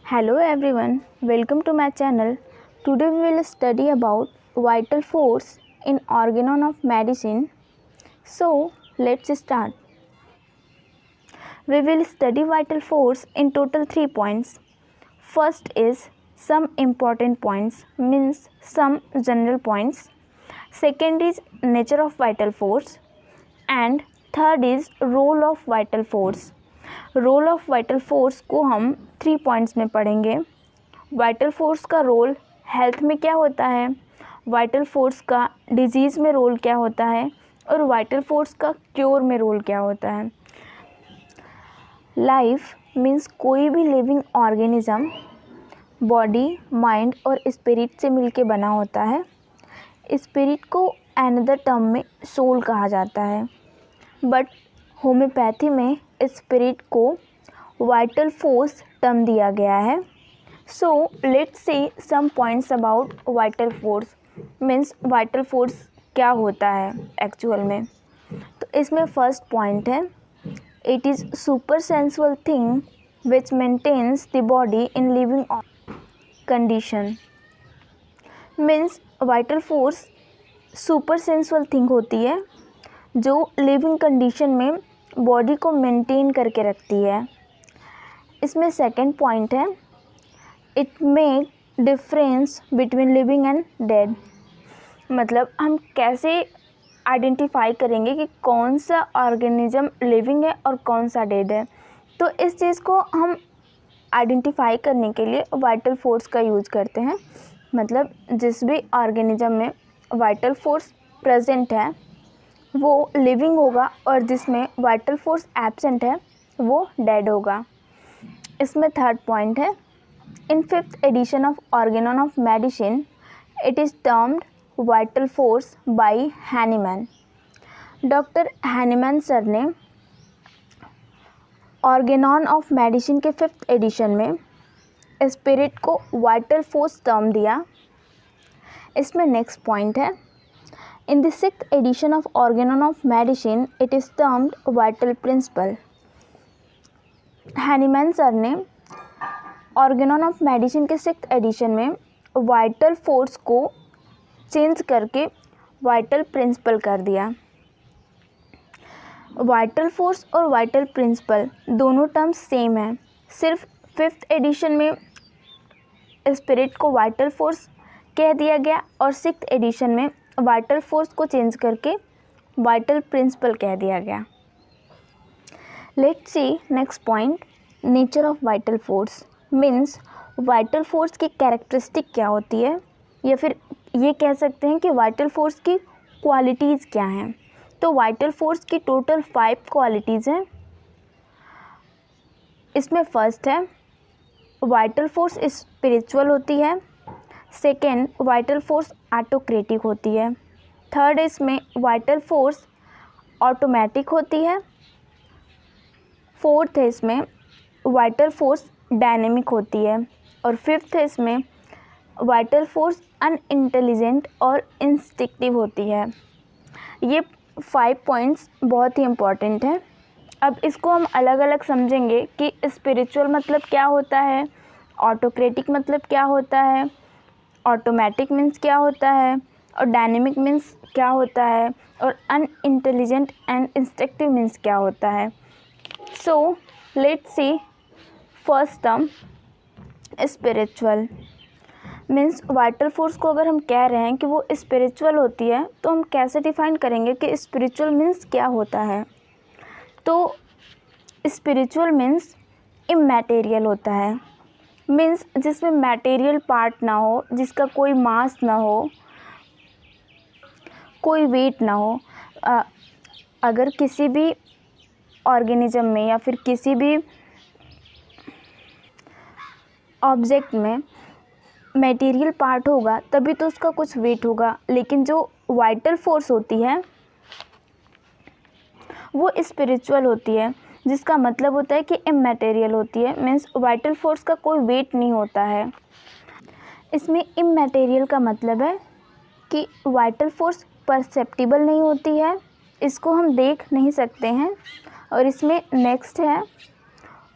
Hello everyone, welcome to my channel. Today we will study about vital force in organon of medicine. So let's start. We will study vital force in total 3 points. First is some important points, means some general points. Second is nature of vital force, and third is role of vital force. Role of vital force को हम 3 points में पढ़ेंगे. Vital force का role health में क्या होता है, vital force का डिजीज़ में रोल क्या होता है, और वाइटल फोर्स का क्योर में रोल क्या होता है. लाइफ मीन्स कोई भी लिविंग ऑर्गेनिज्म बॉडी, माइंड और स्पिरिट से मिलके बना होता है. स्पिरिट को अनदर टर्म में सोल कहा जाता है, बट होम्योपैथी में स्पिरिट को वाइटल फोर्स टर्म दिया गया है. So let's see some points about vital force. Means vital force क्या होता है एक्चुअल में. तो इसमें फर्स्ट पॉइंट है, it is super sensual thing which maintains the body in living condition. Means vital force super sensual thing होती है जो लिविंग कंडीशन में बॉडी को मेंटेन करके रखती है. इसमें सेकंड पॉइंट है, it make difference between living and dead. मतलब हम कैसे आइडेंटिफाई करेंगे कि कौन सा ऑर्गेनिज्म लिविंग है और कौन सा डेड है. तो इस चीज़ को हम आइडेंटिफाई करने के लिए वाइटल फोर्स का यूज़ करते हैं. मतलब जिस भी ऑर्गेनिज्म में वाइटल फोर्स प्रेजेंट है वो लिविंग होगा, और जिसमें वाइटल फोर्स एब्सेंट है वो डेड होगा. इसमें थर्ड पॉइंट है, in 5th edition of organon of medicine it is termed vital force by Hahnemann. Doctor Hahnemann sir ने ऑर्गेनॉन ऑफ मेडिसिन के 5th एडिशन में स्पिरिट को वाइटल फोर्स टर्म दिया. इसमें नेक्स्ट पॉइंट है, in the 6th edition of Organon of Medicine, it is termed vital principle. Hahnemann sir ने organon of medicine के 6th addition में vital force को चेंज करके वाइटल प्रिंसिपल कर दिया. वाइटल फोर्स और वाइटल प्रिंसिपल दोनों टर्म्स सेम है, सिर्फ 5th एडिशन में स्पिरिट को वाइटल फोर्स कह दिया गया और 6th एडिशन में वाइटल फोर्स को चेंज करके वाइटल प्रिंसिपल कह दिया गया. Let's see next point, nature of vital force. Means vital force की कैरेक्टरिस्टिक क्या होती है, या फिर ये कह सकते हैं कि वाइटल फोर्स की क्वालिटीज़ क्या हैं. तो वाइटल फोर्स की टोटल 5 क्वालिटीज़ हैं. इसमें फर्स्ट है, वाइटल फोर्स स्पिरिचुअल होती है. सेकेंड, वाइटल फोर्स ऑटोक्रेटिक होती है. थर्ड, इसमें वाइटल फोर्स ऑटोमेटिक होती है. फोर्थ है, इसमें वाइटल फोर्स डायनेमिक होती है. और फिफ्थ है, इसमें वाइटल फोर्स अनइंटेलिजेंट और इंस्टिक्टिव होती है. ये 5 पॉइंट्स बहुत ही इम्पॉर्टेंट हैं. अब इसको हम अलग अलग समझेंगे कि स्पिरिचुअल मतलब क्या होता है, ऑटोक्रेटिक मतलब क्या होता है, ऑटोमेटिक मीन्स क्या होता है, और डायनेमिक मीन्स क्या होता है, और अनइंटेलिजेंट एंड इंस्टिंक्टिव मीन्स क्या होता है. So let's C first term, spiritual. Means vital force को अगर हम कह रहे हैं कि वो स्पिरिचुअल होती है तो हम कैसे डिफाइन करेंगे कि स्पिरिचुअल मीन्स क्या होता है. तो स्पिरिचुअल मीन्स इमैटेरियल होता है. मीन्स जिसमें मटेरियल पार्ट ना हो, जिसका कोई मास ना हो, कोई वेट ना हो. अगर किसी भी ऑर्गेनिज्म में या फिर किसी भी ऑब्जेक्ट में मटेरियल पार्ट होगा तभी तो उसका कुछ वेट होगा. लेकिन जो वाइटल फोर्स होती है वो स्पिरिचुअल होती है, जिसका मतलब होता है कि इमैटेरियल होती है. मीन्स वाइटल फोर्स का कोई वेट नहीं होता है. इसमें इमैटेरियल का मतलब है कि वाइटल फोर्स परसेप्टिबल नहीं होती है, इसको हम देख नहीं सकते हैं. और इसमें नेक्स्ट है,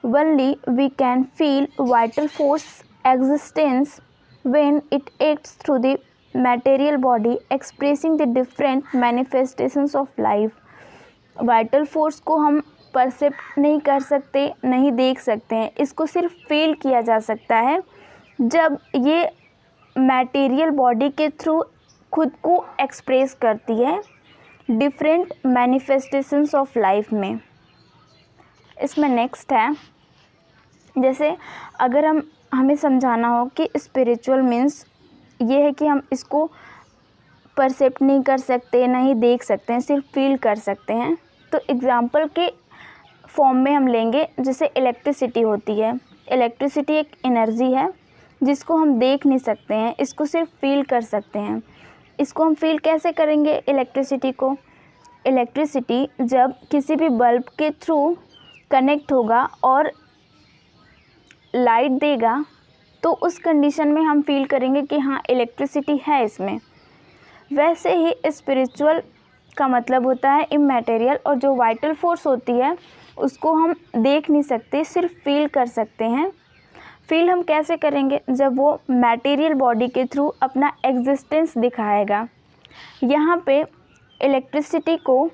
Only we can feel vital force existence when it acts through the material body, expressing the different manifestations of life. Vital force को हम परसेप्ट नहीं कर सकते, नहीं देख सकते हैं, इसको सिर्फ फील किया जा सकता है जब ये मटेरियल बॉडी के थ्रू खुद को एक्सप्रेस करती है डिफरेंट मैनिफेस्टेशंस ऑफ लाइफ में। इसमें नेक्स्ट है, जैसे अगर हमें समझाना हो कि स्पिरिचुअल मीन्स ये है कि हम इसको परसेप्ट नहीं कर सकते, नहीं देख सकते हैं, सिर्फ फील कर सकते हैं। तो एग्ज़ाम्पल के फॉर्म में हम लेंगे, जैसे इलेक्ट्रिसिटी होती है। इलेक्ट्रिसिटी एक एनर्जी है जिसको हम देख नहीं सकते हैं, इसको सिर्फ फील कर सकते हैं। इसको हम फील कैसे करेंगे इलेक्ट्रिसिटी को? इलेक्ट्रिसिटी जब किसी भी बल्ब के थ्रू कनेक्ट होगा और लाइट देगा तो उस कंडीशन में हम फील करेंगे कि हाँ इलेक्ट्रिसिटी है इसमें। वैसे ही स्पिरिचुअल का मतलब होता है इमैटेरियल, और जो वाइटल फोर्स होती है उसको हम देख नहीं सकते, सिर्फ फील कर सकते हैं। फील हम कैसे करेंगे? जब वो मटेरियल बॉडी के थ्रू अपना एग्जिस्टेंस दिखाएगा। यहाँ पे इलेक्ट्रिसिटी को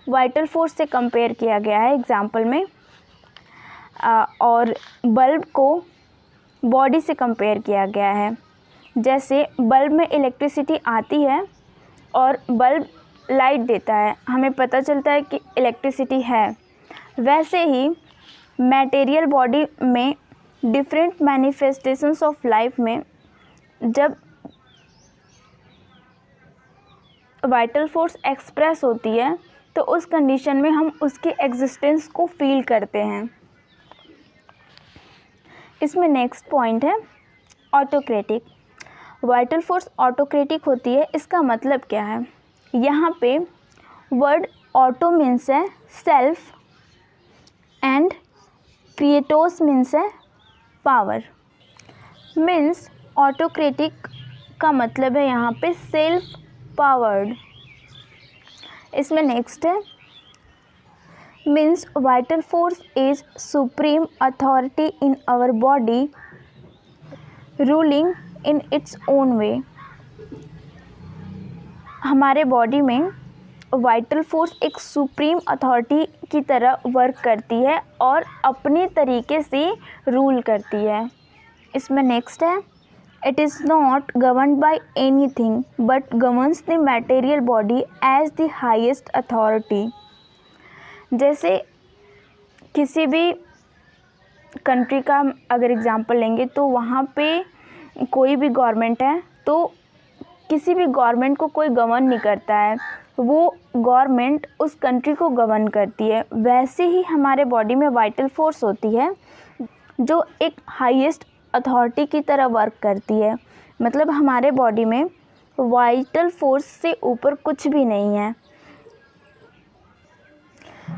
वाइटल फोर्स से कंपेयर किया गया है एग्जाम्पल में, और बल्ब को बॉडी से कंपेयर किया गया है। जैसे बल्ब में इलेक्ट्रिसिटी आती है और बल्ब लाइट देता है, हमें पता चलता है कि इलेक्ट्रिसिटी है। वैसे ही मटेरियल बॉडी में डिफरेंट मैनिफेस्टेशंस ऑफ लाइफ में जब वाइटल फोर्स एक्सप्रेस होती है तो उस कंडीशन में हम उसके एग्जिस्टेंस को फील करते हैं। इसमें नेक्स्ट पॉइंट है ऑटोक्रेटिक। वाइटल फोर्स ऑटोक्रेटिक होती है, इसका मतलब क्या है? यहाँ पे वर्ड ऑटो मीन्स है सेल्फ एंड क्रिएटोस मीन्स है पावर। मीन्स ऑटोक्रेटिक का मतलब है यहाँ पे सेल्फ पावर्ड। इसमें नेक्स्ट है means vital force is supreme authority in our body ruling in its own way. हमारे बॉडी में वाइटल फोर्स एक सुप्रीम अथॉरिटी की तरह वर्क करती है और अपने तरीके से रूल करती है। इसमें नेक्स्ट है it is not governed by anything but governs the material body as the highest authority. जैसे किसी भी कंट्री का अगर एग्जांपल लेंगे तो वहाँ पे कोई भी गवर्नमेंट है तो किसी भी गवर्नमेंट को कोई गवर्न नहीं करता है, वो गवर्नमेंट उस कंट्री को गवर्न करती है। वैसे ही हमारे बॉडी में वाइटल फोर्स होती है जो एक हाईएस्ट अथॉरिटी की तरह वर्क करती है। मतलब हमारे बॉडी में वाइटल फोर्स से ऊपर कुछ भी नहीं है।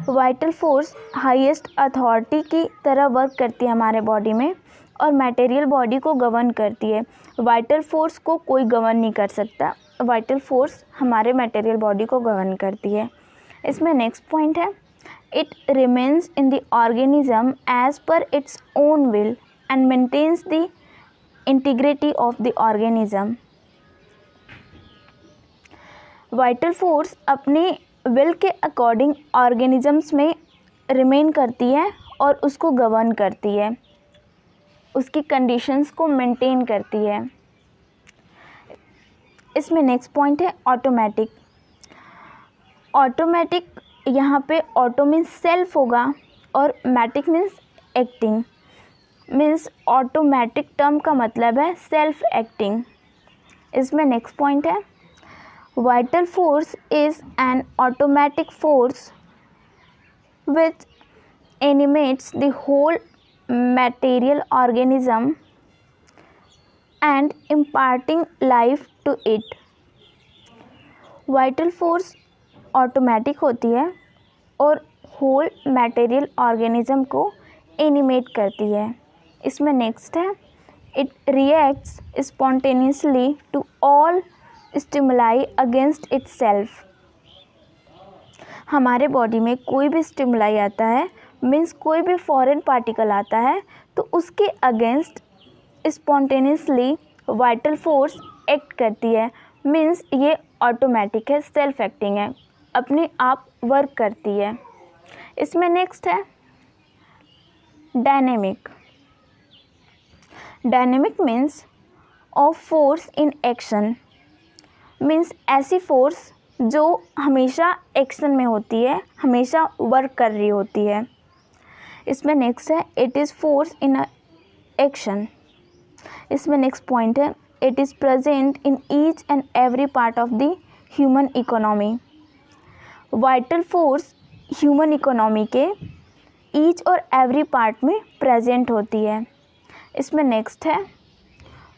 वाइटल फोर्स हाईएस्ट अथॉरिटी की तरह वर्क करती है हमारे बॉडी में और मटेरियल बॉडी को गवर्न करती है। वाइटल फोर्स को कोई गवर्न नहीं कर सकता, वाइटल फोर्स हमारे मटेरियल बॉडी को गवर्न करती है। इसमें नेक्स्ट पॉइंट है it remains in the organism as per its own will and maintains the integrity of the organism. Vital force अपने विल के अकॉर्डिंग ऑर्गेनिजम्स में रिमेन करती है और उसको गवर्न करती है, उसकी कंडीशंस को मेंटेन करती है। इसमें नेक्स्ट पॉइंट है ऑटोमेटिक। ऑटोमेटिक यहाँ पे ऑटो मीन्स सेल्फ होगा और matic means acting. Means automatic term का मतलब है सेल्फ एक्टिंग। इसमें नेक्स्ट पॉइंट है vital force is an automatic force which animates the whole material organism and imparting life to it। vital force automatic होती है और होल मटेरियल ऑर्गेनिज्म को animate करती है। इसमें नेक्स्ट है it reacts spontaneously to all stimuli against itself. हमारे body में कोई भी स्टिमुलाई आता है मीन्स कोई भी फॉरेन पार्टिकल आता है तो उसके against spontaneously vital force act करती है। मीन्स ये ऑटोमेटिक है, सेल्फ एक्टिंग है, अपने आप वर्क करती है। इसमें नेक्स्ट है dynamic. Dynamic means of force in action, means ऐसी फोर्स जो हमेशा एक्शन में होती है, हमेशा वर्क कर रही होती है। इसमें नेक्स्ट है it is force in action. इसमें नेक्स्ट पॉइंट है it is present in each and every part of the human economy. Vital force human economy के ईच और एवरी पार्ट में प्रेजेंट होती है। इसमें नेक्स्ट है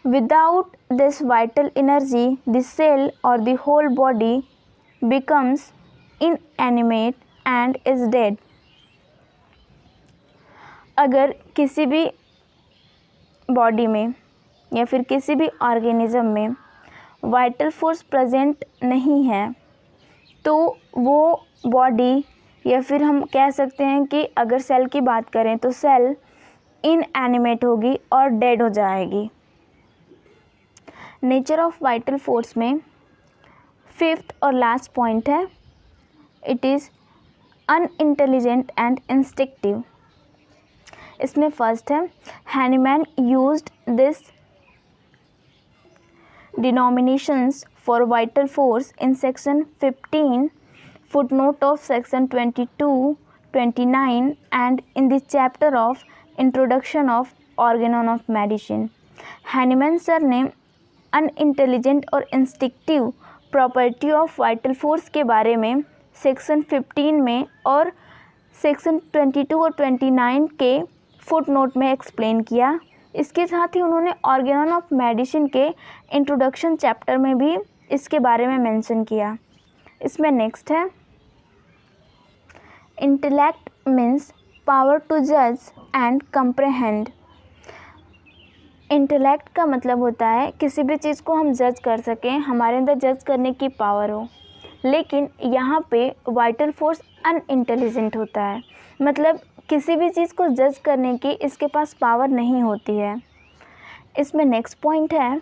without this vital energy the cell और the whole body becomes inanimate and is dead. अगर किसी भी बॉडी में या फिर किसी भी ऑर्गेनिज्म में वाइटल फोर्स प्रेजेंट नहीं है तो वो बॉडी, या फिर हम कह सकते हैं कि अगर सेल की बात करें तो सेल इनएनिमेट होगी और डेड हो जाएगी। नेचर ऑफ वाइटल फोर्स में फिफ्थ और लास्ट पॉइंट है इट इज़ अनइंटेलिजेंट एंड इंस्टिक्टिव। इसमें फर्स्ट है Hahnemann used this denominations for vital force in section 15 footnote of section 22, 29 and in the chapter of introduction of organon of medicine। Hahnemann sir ने unintelligent और इंस्टिक्टिव property of vital force के बारे में section 15 में और section 22 और 29 के footnote में एक्सप्लेन किया। इसके साथ ही उन्होंने ऑर्गेनन ऑफ मेडिसिन के इंट्रोडक्शन चैप्टर में भी इसके बारे में मेंशन किया। इसमें नेक्स्ट है इंटेलेक्ट मीन्स पावर टू जज एंड कंप्रहेंड। इंटेलेक्ट का मतलब होता है किसी भी चीज़ को हम जज कर सकें, हमारे अंदर जज करने की पावर हो। लेकिन यहाँ पे वाइटल फोर्स अनइंटेलिजेंट होता है, मतलब किसी भी चीज़ को जज करने की इसके पास पावर नहीं होती है। इसमें नेक्स्ट पॉइंट है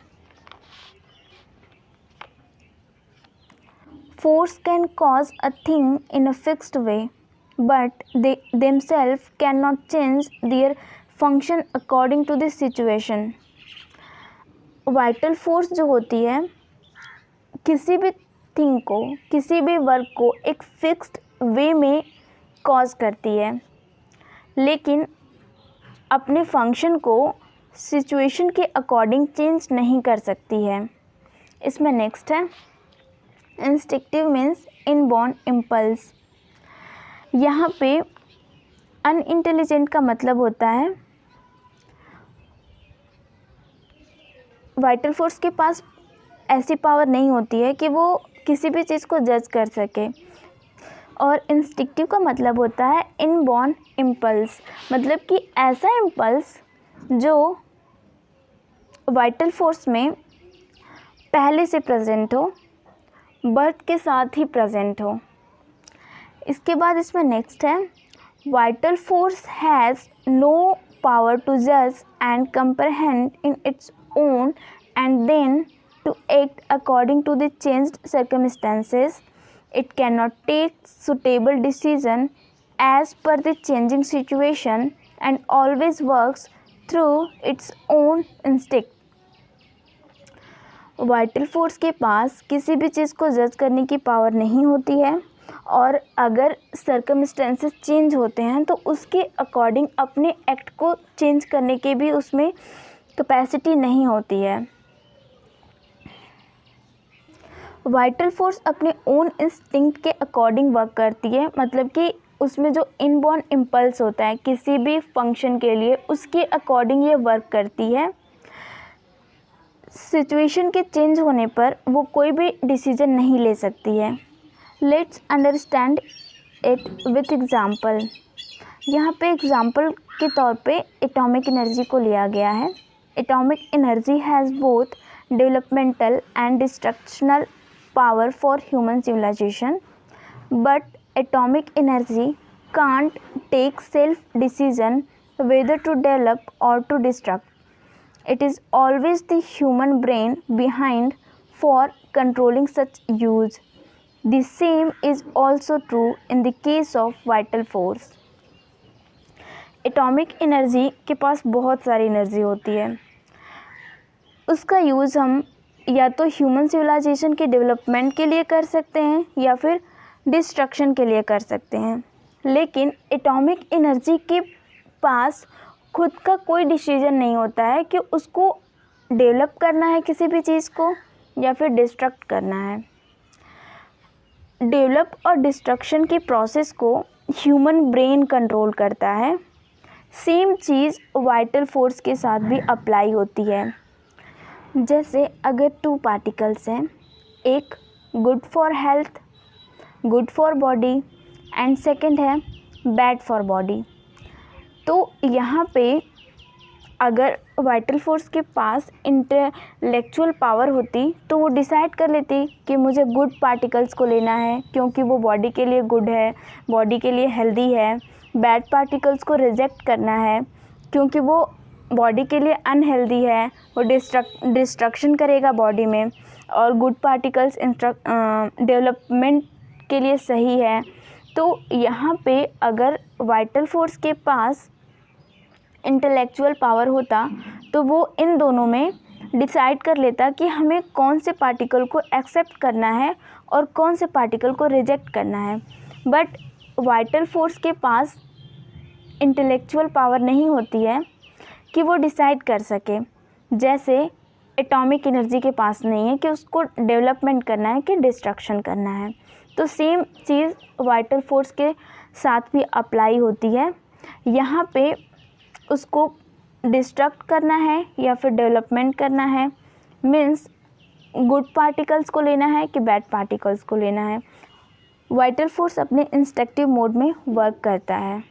force can cause a thing in a fixed way but they themselves cannot change their function according to the situation। Vital force जो होती है किसी भी थिंग को, किसी भी वर्क को एक फिक्स्ड वे में कॉज करती है, लेकिन अपने फंक्शन को सिचुएशन के अकॉर्डिंग चेंज नहीं कर सकती है। इसमें नेक्स्ट है इंस्टिक्टिव मीन्स इनबॉर्न इम्पल्स। यहाँ पे अनइंटेलिजेंट का मतलब होता है वाइटल फोर्स के पास ऐसी पावर नहीं होती है कि वो किसी भी चीज़ को जज कर सके। और इंस्टिक्टिव का मतलब होता है इनबॉर्न इम्पल्स, मतलब कि ऐसा इम्पल्स जो वाइटल फोर्स में पहले से प्रेजेंट हो, बर्थ के साथ ही प्रेजेंट हो। इसके बाद इसमें नेक्स्ट है vital force has no power to जज and comprehend in its own and then to act according to the changed circumstances। It cannot take suitable decision as per the changing situation and always works through its own instinct। Vital force के पास किसी भी चीज़ को जज करने की power नहीं होती है, और अगर सर्कमस्टेंसेस चेंज होते हैं तो उसके अकॉर्डिंग अपने एक्ट को चेंज करने के भी उसमें कैपेसिटी नहीं होती है। वाइटल फोर्स अपने ओन इंस्टिंक्ट के अकॉर्डिंग वर्क करती है, मतलब कि उसमें जो इनबॉर्न इम्पल्स होता है किसी भी फंक्शन के लिए, उसके अकॉर्डिंग ये वर्क करती है। सिचुएशन के चेंज होने पर वो कोई भी डिसीजन नहीं ले सकती है। Let's understand it with example. यहाँ पे एग्जाम्पल के तौर पे एटॉमिक एनर्जी को लिया गया है। Atomic energy has both developmental and destructional power for human civilization, but atomic energy can't take self decision whether to develop or to destruct. It is always the human brain behind for controlling such use. The same is also true in the case of vital force. Atomic energy के पास बहुत सारी energy होती है, उसका use हम या तो human civilisation के डेवलपमेंट के लिए कर सकते हैं या फिर डिस्ट्रक्शन के लिए कर सकते हैं। लेकिन एटॉमिक एनर्जी के पास खुद का कोई डिसीजन नहीं होता है कि उसको डेवलप करना है किसी भी चीज़ को या फिर डिस्ट्रक्ट करना है। डेवलप और डिस्ट्रक्शन के प्रोसेस को ह्यूमन ब्रेन कंट्रोल करता है। सेम चीज़ वाइटल फोर्स के साथ भी अप्लाई होती है। जैसे अगर 2 पार्टिकल्स हैं, एक good for health, good for body and second है बैड फॉर बॉडी, तो यहाँ पे अगर वाइटल फोर्स के पास इंटेलेक्चुअल पावर होती तो वो डिसाइड कर लेती कि मुझे गुड पार्टिकल्स को लेना है क्योंकि वो बॉडी के लिए गुड है, बॉडी के लिए हेल्दी है। बैड पार्टिकल्स को रिजेक्ट करना है क्योंकि वो बॉडी के लिए अनहेल्दी है, वो डिस्ट्रक्शन करेगा बॉडी में, और गुड पार्टिकल्स डेवलपमेंट के लिए सही है। तो यहाँ पे अगर वाइटल फोर्स के पास इंटेलेक्चुअल पावर होता तो वो इन दोनों में डिसाइड कर लेता कि हमें कौन से पार्टिकल को एक्सेप्ट करना है और कौन से पार्टिकल को रिजेक्ट करना है। बट वाइटल फोर्स के पास इंटेलेक्चुअल पावर नहीं होती है कि वो डिसाइड कर सके, जैसे एटॉमिक एनर्जी के पास नहीं है कि उसको डेवलपमेंट करना है कि डिस्ट्रक्शन करना है। तो सेम चीज़ वाइटल फोर्स के साथ भी अप्लाई होती है। यहाँ पे उसको डिस्ट्रक्ट करना है या फिर डेवलपमेंट करना है, मीन्स गुड पार्टिकल्स को लेना है कि बैड पार्टिकल्स को लेना है। वाइटल फोर्स अपने इंस्ट्रक्टिव मोड में वर्क करता है।